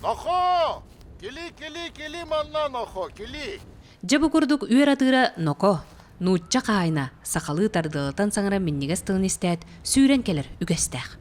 Нохо! Кили, манна нохо, кили. Жабы курдук үйер атыра ноко. Нуутча қайна, сақалы тардылытан саңыра миннигес тығын істәт, сүйрен келер үгестәк.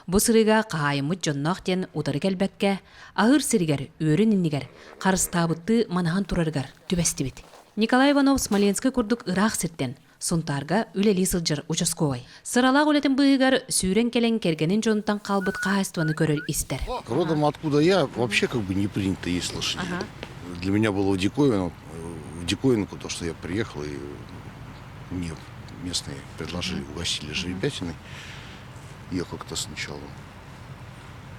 Бу сырыга қайымыт жоннақ тен удары келбәкке, ағыр сырыгар, үйерін иннигер, қарыс табытты манахан тураргар түбәсті бит. Николай Иванов Смоленскі курдук ырақ сиртен, сонтарға үлелі сылжыр учасковай. Сыралақ үлетін бұйығар сүйрен келен кергенін жонтан қалбыт қайыстуаны көрер истер. Родом откуда я, вообще как бы не принято есть лошадей. Для меня было диковинку то, что я приехал, и мне местные предложили, угостили жеребятиной. Я как-то сначала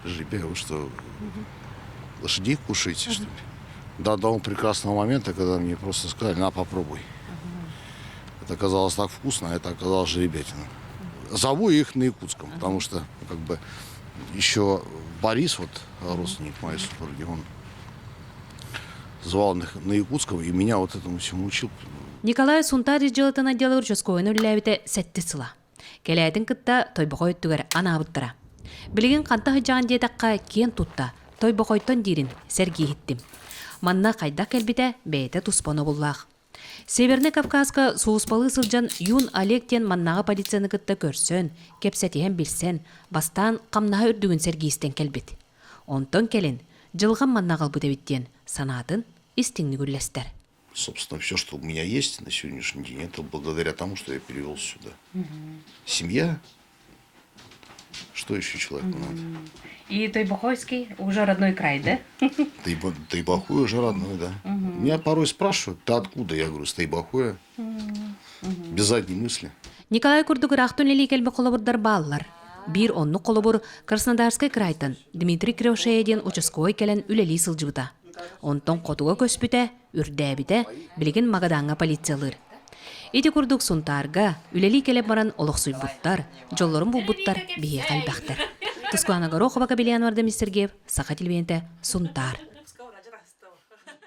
жеребя, вы что, лошадей кушаете, что ли? До того прекрасного момента, когда мне просто сказали, на, попробуй. Это оказалось так вкусно, а это оказалось жеребятина. Зову их на якутском, потому что как бы еще Борис, вот родственник моей супруги, он звал их на якутском, и меня вот этому всему учил. Николай Сунтари жылытын отделы участковыны үлләбіті сәтті сыла. Келәйтін кытта тойбақой түгер анабыттыра. Білген қанта хыджаған дейдаққа кен тұтта, тойбақойттан дейрін сәргі хиттім. Манна қайдақ кәлбіті бәйті тұспаны боллақ. Северный Кавказға суыспалы сылжан Юн Олегтен маннаға полицияны кытта көрсен, кепсәтіген білсен, бастан қамнаға үрдігін сәргі істен кәлбіт. Онтон келін, жылған маннағал бұдебіттен санатын истинни гүллестер. Собственно, все, что у меня есть на сегодняшний день, это благодаря тому, что я перевел сюда. Семья. Что еще человеку надо? И Тойбахойский уже родной край, да? Тайбахуя уже родной, да. Меня порой спрашивают, ты откуда? Я говорю, с Тайбахуя. Без задней мысли. Николай Курдук рахтун лили келбі қолабырдар баллар. Бир онны қолабыр Краснодарский крайтан Дмитрий Кривошеяден участковой келен үлели сылжыбыта. Онтон қотуға көспіте, үрдәбіте, білген мағадаңа полициялыр. Эти курдук сунтарга, үлели келеп баран олықсуй бұттар, жолларын бұл бұттар бие қалбақтар. Тұскуана Горохова Кабелиян варды мистер Гев, Сақа Телевенте, Сунтар.